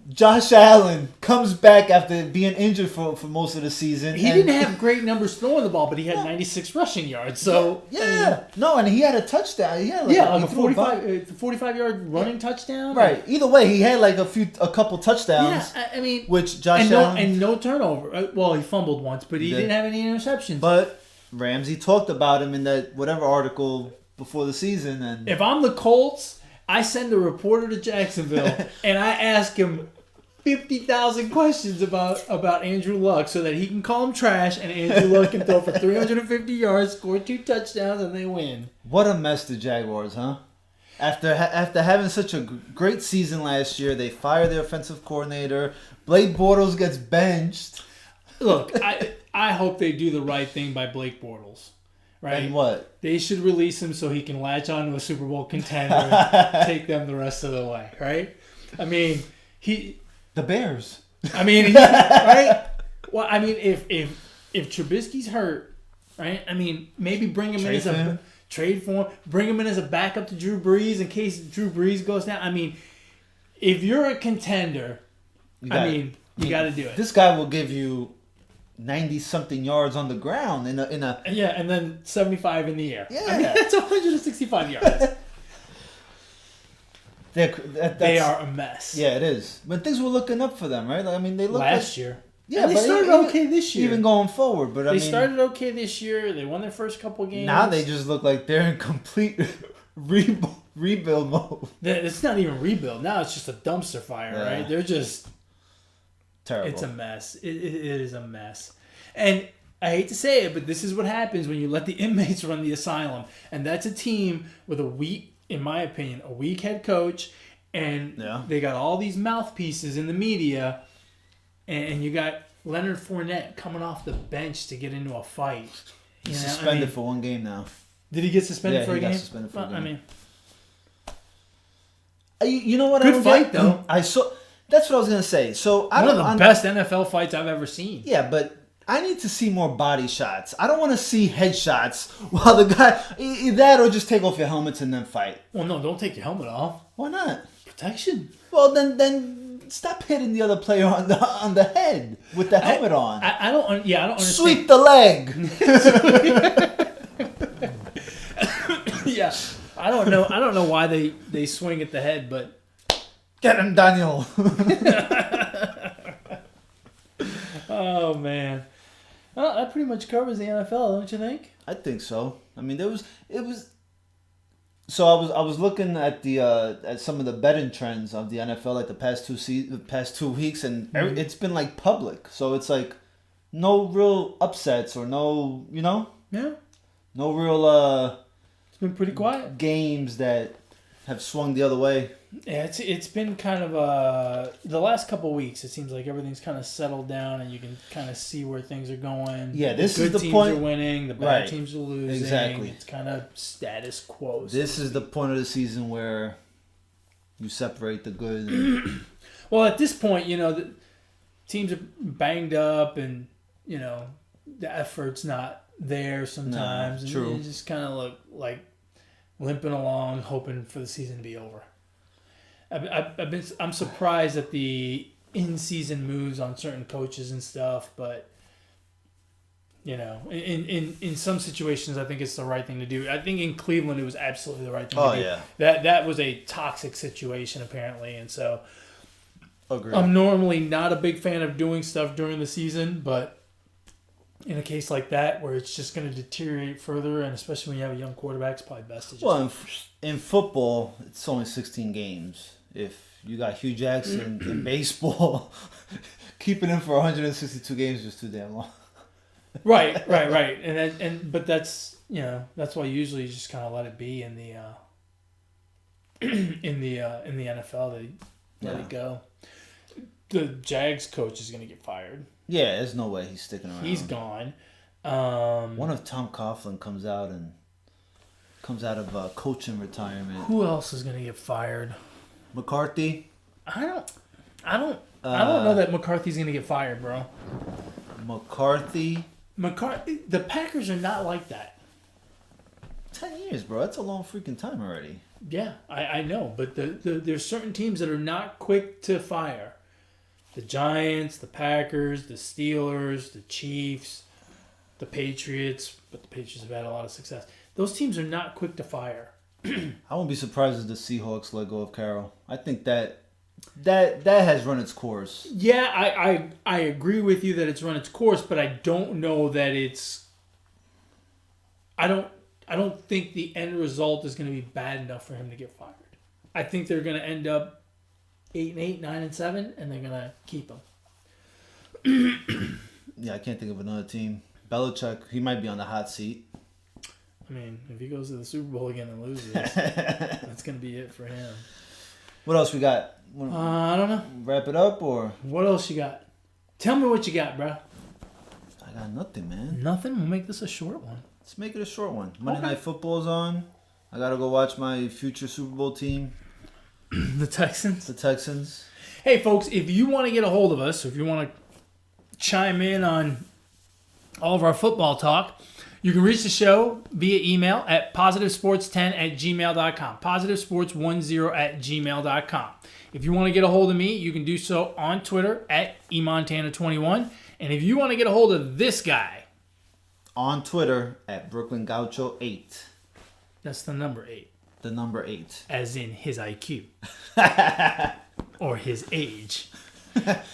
[SPEAKER 2] Josh Allen comes back after being injured for most of the season.
[SPEAKER 1] He didn't have great numbers throwing the ball, but he had 96 rushing yards. So
[SPEAKER 2] and he had a touchdown. He had
[SPEAKER 1] like a 45-yard running touchdown.
[SPEAKER 2] Right. Either way, he had like a couple touchdowns.
[SPEAKER 1] Yeah, I mean,
[SPEAKER 2] which Josh Allen
[SPEAKER 1] and no turnover. Well, he fumbled once, but he didn't have any interceptions.
[SPEAKER 2] But Ramsey talked about him in that whatever article before the season. And
[SPEAKER 1] if I'm the Colts, I send a reporter to Jacksonville and I ask him 50,000 questions about Andrew Luck so that he can call him trash and Andrew Luck can throw for 350 yards, score 2 touchdowns, and they win.
[SPEAKER 2] What a mess the Jaguars, huh? After having such a great season last year, they fire their offensive coordinator. Blake Bortles gets benched.
[SPEAKER 1] Look, I hope they do the right thing by Blake Bortles. Right?
[SPEAKER 2] And what?
[SPEAKER 1] They should release him so he can latch on to a Super Bowl contender and take them the rest of the way, right? I mean,
[SPEAKER 2] the Bears.
[SPEAKER 1] I mean, right? Well, I mean, if Trubisky's hurt, right? I mean, maybe bring him in as a trade for him. Bring him in as a backup to Drew Brees in case Drew Brees goes down. I mean, if you're a contender, you got to do it.
[SPEAKER 2] This guy will give you 90-something yards on the ground in a
[SPEAKER 1] and then 75 in the air.
[SPEAKER 2] Yeah,
[SPEAKER 1] I mean, that's 165 yards. They are a mess.
[SPEAKER 2] Yeah, it is. But things were looking up for them, right? I mean, they looked
[SPEAKER 1] last year.
[SPEAKER 2] Yeah,
[SPEAKER 1] and they started okay this year.
[SPEAKER 2] Even going forward, but
[SPEAKER 1] they started okay this year. They won their first couple games.
[SPEAKER 2] Now they just look like they're in complete rebuild mode.
[SPEAKER 1] It's not even rebuild. Now it's just a dumpster fire, right? They're just
[SPEAKER 2] terrible.
[SPEAKER 1] It's a mess. It is a mess. And I hate to say it, but this is what happens when you let the inmates run the asylum. And that's a team with a weak, in my opinion, a weak head coach. And they got all these mouthpieces in the media. And you got Leonard Fournette coming off the bench to get into a fight.
[SPEAKER 2] He's suspended for one game now.
[SPEAKER 1] Did he get suspended for a game?
[SPEAKER 2] Yeah, he got suspended for a game.
[SPEAKER 1] I mean...
[SPEAKER 2] You know what?
[SPEAKER 1] Good fight, though.
[SPEAKER 2] That's what I was gonna say. So
[SPEAKER 1] one of the best NFL fights I've ever seen.
[SPEAKER 2] Yeah, but I need to see more body shots. I don't want to see head shots while the guy either that or just take off your helmets and then fight.
[SPEAKER 1] Well, no, don't take your helmet off.
[SPEAKER 2] Why not?
[SPEAKER 1] Protection.
[SPEAKER 2] Well, then stop hitting the other player on the head with the helmet on.
[SPEAKER 1] I don't understand.
[SPEAKER 2] Sweep the leg.
[SPEAKER 1] Yeah. I don't know why they swing at the head, but
[SPEAKER 2] get him, Daniel.
[SPEAKER 1] Oh man, well, that pretty much covers the NFL, don't you think?
[SPEAKER 2] I think so. I mean, it was. So I was looking at the at some of the betting trends of the NFL like the past 2 weeks, and it's been like public. So it's like no real upsets or no no real
[SPEAKER 1] been pretty quiet.
[SPEAKER 2] Games that have swung the other way.
[SPEAKER 1] Yeah, it's been kind of the last couple of weeks. It seems like everything's kind of settled down, and you can kind of see where things are going.
[SPEAKER 2] Yeah, this is the
[SPEAKER 1] good
[SPEAKER 2] point.
[SPEAKER 1] teams are winning, the bad teams are losing.
[SPEAKER 2] Exactly.
[SPEAKER 1] It's kind of status quo.
[SPEAKER 2] This is the point of the season where you separate the good. And...
[SPEAKER 1] Well, at this point, the teams are banged up, and the effort's not there sometimes.
[SPEAKER 2] True.
[SPEAKER 1] And you just kind of look like limping along, hoping for the season to be over. I'm surprised at the in-season moves on certain coaches and stuff, but in some situations, I think it's the right thing to do. I think in Cleveland, it was absolutely the right thing to do.
[SPEAKER 2] Yeah.
[SPEAKER 1] That was a toxic situation apparently, and so
[SPEAKER 2] Agreed.
[SPEAKER 1] I'm normally not a big fan of doing stuff during the season, but in a case like that where it's just going to deteriorate further, and especially when you have a young quarterback, it's probably best to just...
[SPEAKER 2] Well, in football, it's only 16 games. If you got Hugh Jackson in baseball, keeping him for 162 games is just too damn long.
[SPEAKER 1] Right. But that's that's why usually you just kind of let it be in the in the NFL. They let it go. The Jags coach is going to get fired.
[SPEAKER 2] Yeah, there's no way he's sticking around.
[SPEAKER 1] He's gone.
[SPEAKER 2] What if Tom Coughlin comes out of coaching retirement?
[SPEAKER 1] Who else is going to get fired?
[SPEAKER 2] McCarthy?
[SPEAKER 1] I don't know that McCarthy's going to get fired, bro.
[SPEAKER 2] McCarthy?
[SPEAKER 1] The Packers are not like that.
[SPEAKER 2] 10 years, bro. That's a long freaking time already.
[SPEAKER 1] Yeah, I know, but there's certain teams that are not quick to fire. The Giants, the Packers, the Steelers, the Chiefs, the Patriots, but the Patriots have had a lot of success. Those teams are not quick to fire.
[SPEAKER 2] I won't be surprised if the Seahawks let go of Carroll. I think that has run its course.
[SPEAKER 1] Yeah, I agree with you that it's run its course, but I don't know that it's... I don't think the end result is going to be bad enough for him to get fired. I think they're going to end up 8-8, 9-7, and they're going to keep him.
[SPEAKER 2] Yeah, I can't think of another team. Belichick, he might be on the hot seat.
[SPEAKER 1] I mean, if he goes to the Super Bowl again and loses, that's going to be it for him.
[SPEAKER 2] What else we got?
[SPEAKER 1] I don't know.
[SPEAKER 2] Wrap it up, or?
[SPEAKER 1] What else you got? Tell me what you got, bro.
[SPEAKER 2] I got nothing, man.
[SPEAKER 1] Nothing? We'll make this a short one.
[SPEAKER 2] Let's make it a short one. Monday Night Football's on. I got to go watch my future Super Bowl team.
[SPEAKER 1] The Texans?
[SPEAKER 2] The Texans.
[SPEAKER 1] Hey, folks, if you want to get a hold of us, if you want to chime in on all of our football talk, you can reach the show via email at positivesports10@gmail.com. Positivesports10@gmail.com. If you want to get a hold of me, you can do so on Twitter at eMontana21. And if you want to get a hold of this guy,
[SPEAKER 2] on Twitter at Brooklyn Gaucho 8.
[SPEAKER 1] That's the number 8.
[SPEAKER 2] The number 8.
[SPEAKER 1] As in his IQ. Or his age.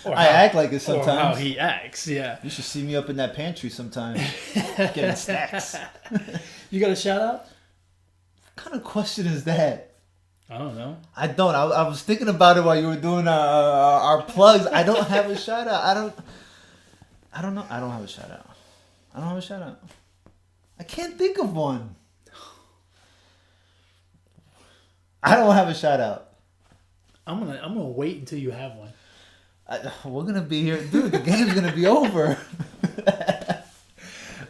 [SPEAKER 2] Or I act like it sometimes.
[SPEAKER 1] Or how he acts, yeah.
[SPEAKER 2] You should see me up in that pantry sometime. Getting snacks.
[SPEAKER 1] You got a shout out?
[SPEAKER 2] What kind of question is that?
[SPEAKER 1] I don't know.
[SPEAKER 2] I don't. I was thinking about it while you were doing our plugs. I don't have a shout out. I don't know. I don't have a shout out. I don't have a shout out. I can't think of one. I don't have a shout out.
[SPEAKER 1] I'm gonna wait until you have one.
[SPEAKER 2] We're gonna be here, dude. The game's gonna be over.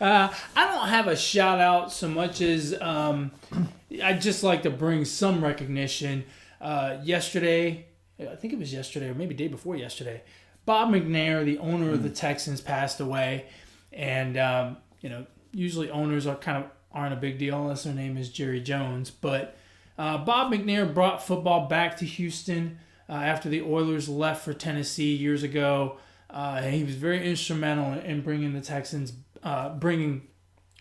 [SPEAKER 1] I don't have a shout out so much as I'd just like to bring some recognition. Yesterday, I think it was yesterday or maybe day before yesterday, Bob McNair, the owner of the Texans, passed away, and usually owners aren't a big deal unless their name is Jerry Jones, but Bob McNair brought football back to Houston after the Oilers left for Tennessee years ago. He was very instrumental in bringing the Texans, bringing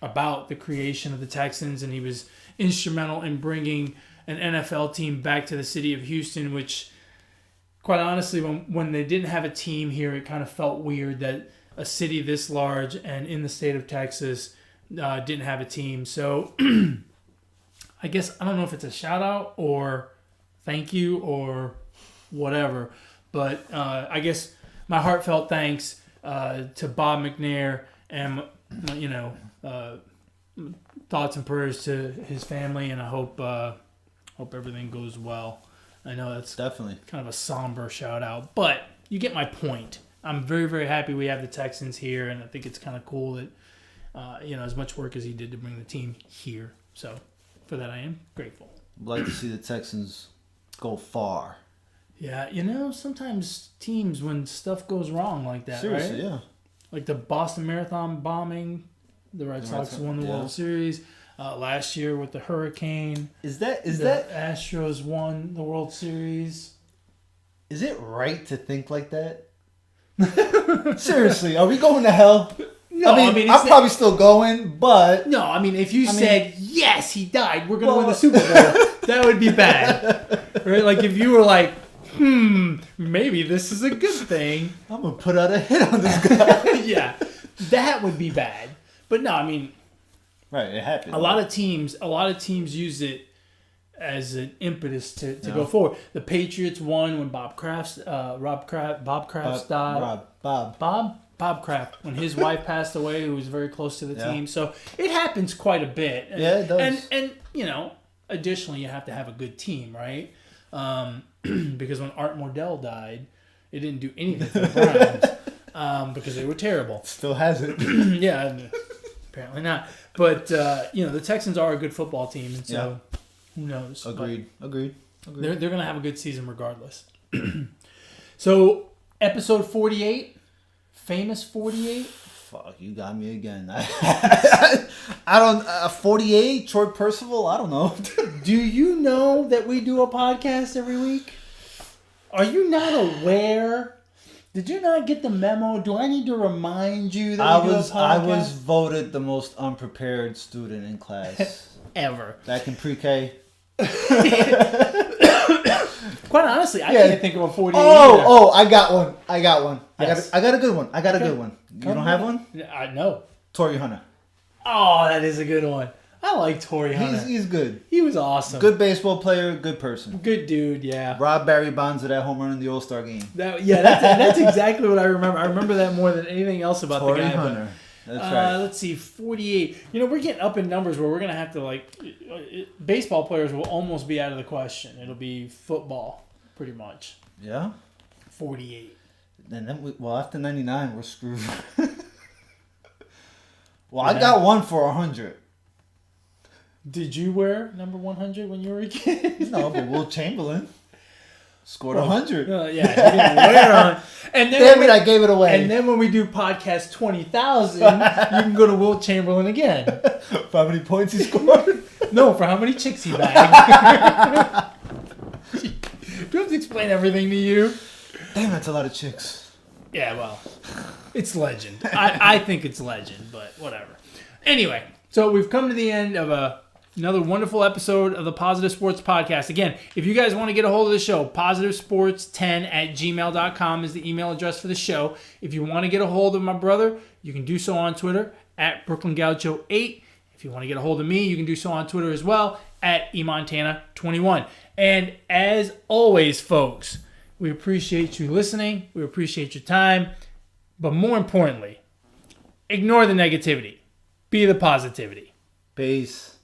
[SPEAKER 1] about the creation of the Texans, and he was instrumental in bringing an NFL team back to the city of Houston, which, quite honestly, when they didn't have a team here, it kind of felt weird that a city this large and in the state of Texas didn't have a team. So I guess I don't know if it's a shout out or thank you or whatever, but I guess my heartfelt thanks to Bob McNair, and thoughts and prayers to his family, and I hope everything goes well. I know that's
[SPEAKER 2] definitely
[SPEAKER 1] kind of a somber shout out, but you get my point. I'm very, very happy we have the Texans here, and I think it's kind of cool that as much work as he did to bring the team here. So for that, I am grateful.
[SPEAKER 2] I'd like to see the Texans go far.
[SPEAKER 1] Yeah, sometimes teams, when stuff goes wrong like that,
[SPEAKER 2] seriously,
[SPEAKER 1] right?
[SPEAKER 2] Yeah.
[SPEAKER 1] Like the Boston Marathon bombing, the Red Sox won the World Series. Last year with the hurricane.
[SPEAKER 2] The
[SPEAKER 1] Astros won the World Series.
[SPEAKER 2] Is it right to think like that? Seriously, are we going to hell?
[SPEAKER 1] No,
[SPEAKER 2] I'm probably still going, but...
[SPEAKER 1] No, if you said, yes, he died, we're going to win the Super Bowl, that would be bad. Right? Like, if you were like, maybe this is a good thing.
[SPEAKER 2] I'm going to put out a hit on this guy.
[SPEAKER 1] Yeah, that would be bad. But no,
[SPEAKER 2] right, it happened.
[SPEAKER 1] A lot of teams use it as an impetus to go forward. The Patriots won when Bob Kraft died. Bob Kraft, when his wife passed away, who was very close to the team. So it happens quite a bit.
[SPEAKER 2] Yeah, it does.
[SPEAKER 1] And additionally, you have to have a good team, right? Because when Art Modell died, it didn't do anything for the Browns because they were terrible.
[SPEAKER 2] Still hasn't.
[SPEAKER 1] Yeah, apparently not. But the Texans are a good football team, and so who knows?
[SPEAKER 2] Agreed.
[SPEAKER 1] They're going to have a good season regardless. So, episode 48, famous 48.
[SPEAKER 2] Fuck, you got me again. I don't. 48, Troy Percival. I don't know.
[SPEAKER 1] Do you know that we do a podcast every week? Are you not aware? Did you not get the memo? Do I need to remind you that we do a podcast?
[SPEAKER 2] I was voted the most unprepared student in class
[SPEAKER 1] ever.
[SPEAKER 2] Back in pre-K.
[SPEAKER 1] Quite honestly, I can't think of a 48.
[SPEAKER 2] I got one.
[SPEAKER 1] Yes.
[SPEAKER 2] I got a good one. A good one. You don't have one?
[SPEAKER 1] No.
[SPEAKER 2] Torrey Hunter.
[SPEAKER 1] Oh, that is a good one. I like Torrey Hunter.
[SPEAKER 2] He's good.
[SPEAKER 1] He was awesome.
[SPEAKER 2] Good baseball player, good person.
[SPEAKER 1] Good dude, yeah.
[SPEAKER 2] Robbed Barry Bonds of that home run in the All-Star game.
[SPEAKER 1] That's exactly what I remember. I remember that more than anything else about
[SPEAKER 2] Torrey
[SPEAKER 1] the guy.
[SPEAKER 2] Hunter. That's right.
[SPEAKER 1] Let's see, 48. We're getting up in numbers where we're going to have to, baseball players will almost be out of the question. It'll be football, pretty much.
[SPEAKER 2] Yeah?
[SPEAKER 1] 48.
[SPEAKER 2] And then, after 99, we're screwed. I got one for 100.
[SPEAKER 1] Did you wear number 100 when you were a kid?
[SPEAKER 2] No, but Will Chamberlain scored 100.
[SPEAKER 1] Yeah, he didn't wear on. And then
[SPEAKER 2] Damn it, I gave it away.
[SPEAKER 1] And then when we do podcast 20,000, you can go to Will Chamberlain again.
[SPEAKER 2] For how many points he scored?
[SPEAKER 1] No, for how many chicks he bagged. Do I have to explain everything to you?
[SPEAKER 2] Damn, that's a lot of chicks.
[SPEAKER 1] Yeah, well, it's legend. I think it's legend, but whatever. Anyway, so we've come to the end of another wonderful episode of the Positive Sports Podcast. Again, if you guys want to get a hold of the show, positivesports10@gmail.com is the email address for the show. If you want to get a hold of my brother, you can do so on Twitter at BrooklynGaucho8. If you want to get a hold of me, you can do so on Twitter as well at eMontana21. And as always, folks, we appreciate you listening. We appreciate your time. But more importantly, ignore the negativity. Be the positivity.
[SPEAKER 2] Peace.